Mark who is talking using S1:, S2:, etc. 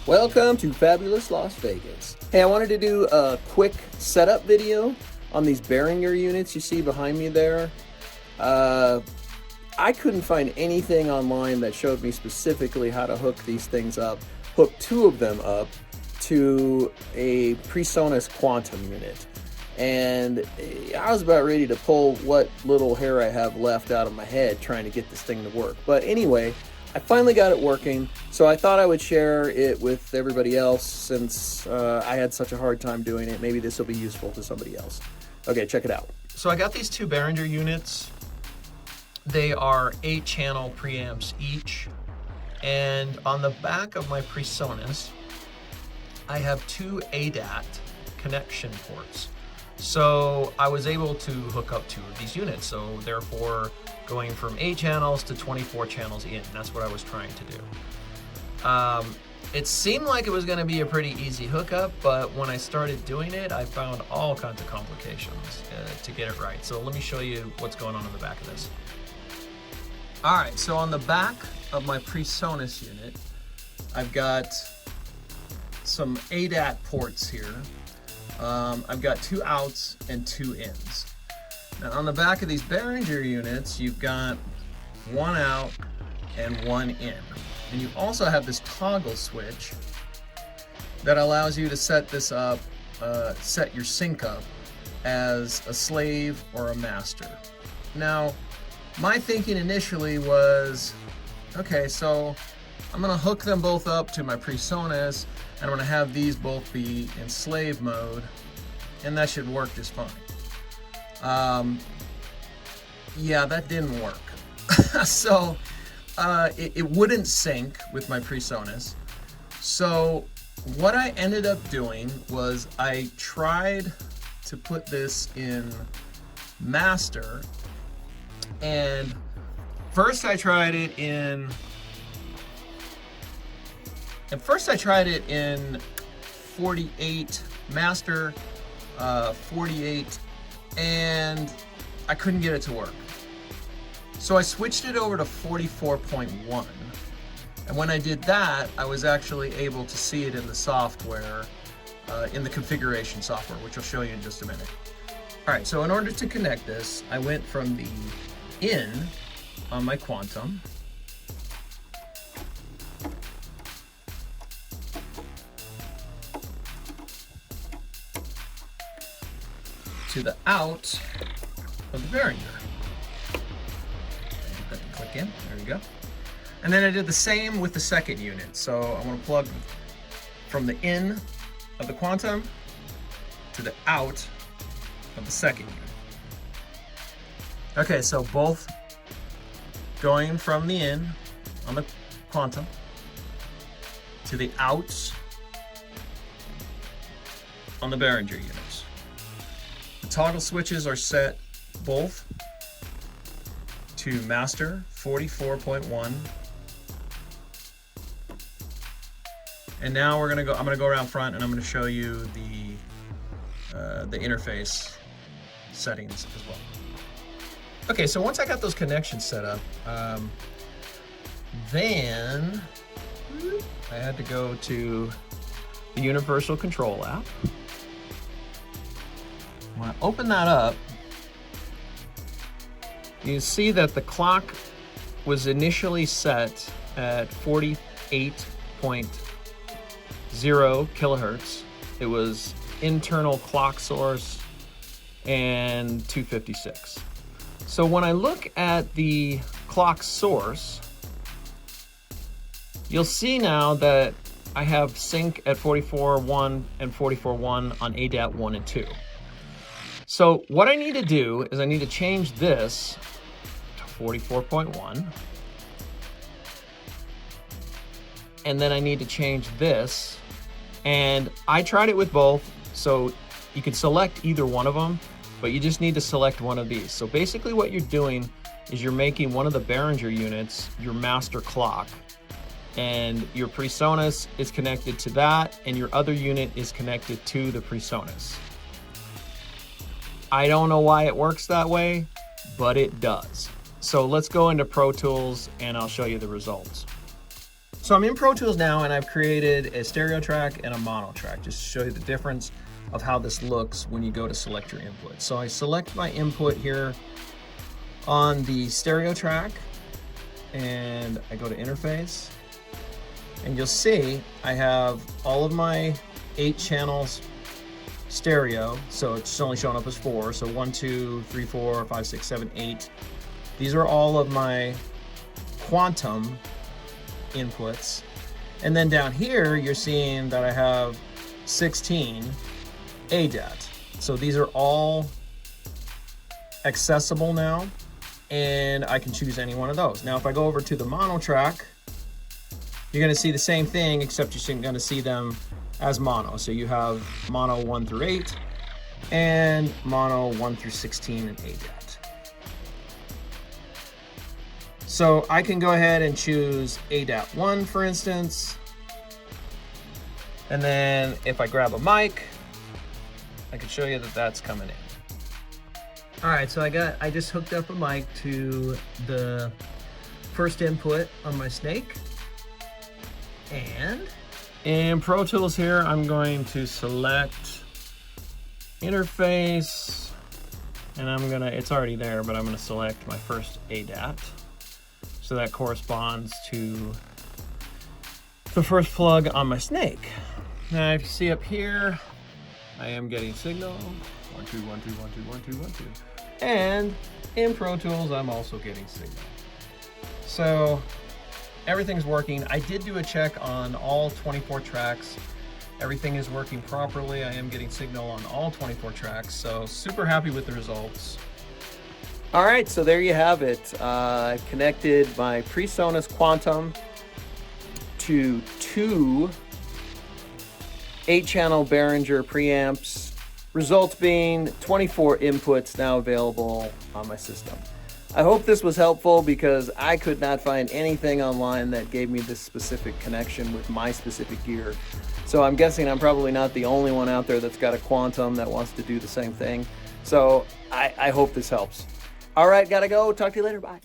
S1: Welcome to fabulous Las Vegas. Hey, I wanted to do a quick setup video on these Behringer units you see behind me there. I couldn't find anything online that showed me specifically how to hook these things up, hook two of them up to a Presonus Quantum unit. And I was about ready to pull what little hair I have left out of my head trying to get this thing to work. But anyway, I finally got it working, so I thought I would share it with everybody else since I had such a hard time doing it. Maybe this will be useful to somebody else. Okay, check it out.
S2: So I got these two Behringer units. They are 8-channel preamps each. And on the back of my Presonus, I have two ADAT connection ports. So I was able to hook up two of these units. So therefore, going from 8 channels to 24 channels in. That's what I was trying to do. It seemed like it was going to be a pretty easy hookup, but when I started doing it, I found all kinds of complications to get it right. So let me show you what's going on in the back of this. All right, so on the back of my Presonus unit, I've got some ADAT ports here. I've got 2 outs and 2 ins. Now on the back of these Behringer units, you've got 1 out and 1 in. And you also have this toggle switch that allows you to set this up, set your sync up as a slave or a master. Now, my thinking initially was, okay, so I'm gonna hook them both up to my Presonus, and I'm gonna have these both be in slave mode, and that should work just fine. Yeah, that didn't work. So it wouldn't sync with my Presonus. So what I ended up doing was I tried to put this in master, and first I tried it in 48 master, 48, and I couldn't get it to work. So I switched it over to 44.1, and when I did that, I was actually able to see it in the software, in the configuration software, which I'll show you in just a minute. All right, so in order to connect this, I went from the in on my Quantum to the out of the Behringer. Click in, there you go. And then I did the same with the second unit. So I'm going to plug from the in of the Quantum to the out of the second unit. Okay, so both going from the in on the Quantum to the outs on the Behringer units. The toggle switches are set both to master 44.1. And now I'm gonna go around front and I'm gonna show you the interface settings as well. Okay, so once I got those connections set up, then I had to go to the Universal Control app. When I open that up, you see that the clock was initially set at 48.0 kilohertz. It was internal clock source and 256. So when I look at the clock source, you'll see now that I have sync at 44.1 and 44.1 on ADAT 1 and 2. So what I need to do is I need to change this to 44.1. And then I need to change this. And I tried it with both, so you can select either one of them, but you just need to select one of these. So basically what you're doing is you're making one of the Behringer units your master clock, and your Presonus is connected to that, and your other unit is connected to the Presonus. I don't know why it works that way, but it does. So let's go into Pro Tools and I'll show you the results. So I'm in Pro Tools now, and I've created a stereo track and a mono track, just to show you the difference of how this looks when you go to select your input. So I select my input here on the stereo track, and I go to interface, and you'll see I have all of my 8 channels stereo, so it's only showing up as 4. So 1, 2, 3, 4, 5, 6, 7, 8. These are all of my Quantum inputs. And then down here, you're seeing that I have 16 ADAT. So these are all accessible now, and I can choose any one of those. Now, if I go over to the mono track, you're gonna see the same thing, except you're gonna see them as mono. So you have mono 1 through 8 and mono 1 through 16 and ADAT. So I can go ahead and choose ADAT 1, for instance. And then if I grab a mic, I can show you that that's coming in. All right, so I just hooked up a mic to the first input on my Snake. And in Pro Tools here, I'm going to select interface, and it's already there, but I'm gonna select my first ADAT. So that corresponds to the first plug on my Snake. Now if you see up here, I am getting signal. 1, 2, 1, 2, 1, 2, 1, 2, 1, 2. And in Pro Tools, I'm also getting signal. So everything's working. I did do a check on all 24 tracks. Everything is working properly. I am getting signal on all 24 tracks, so super happy with the results.
S1: All right, so there you have it. I've connected my Presonus Quantum to 2 8-channel Behringer preamps, results being 24 inputs now available on my system. I hope this was helpful because I could not find anything online that gave me this specific connection with my specific gear. So I'm guessing I'm probably not the only one out there that's got a Quantum that wants to do the same thing. So I hope this helps. All right, gotta go. Talk to you later. Bye.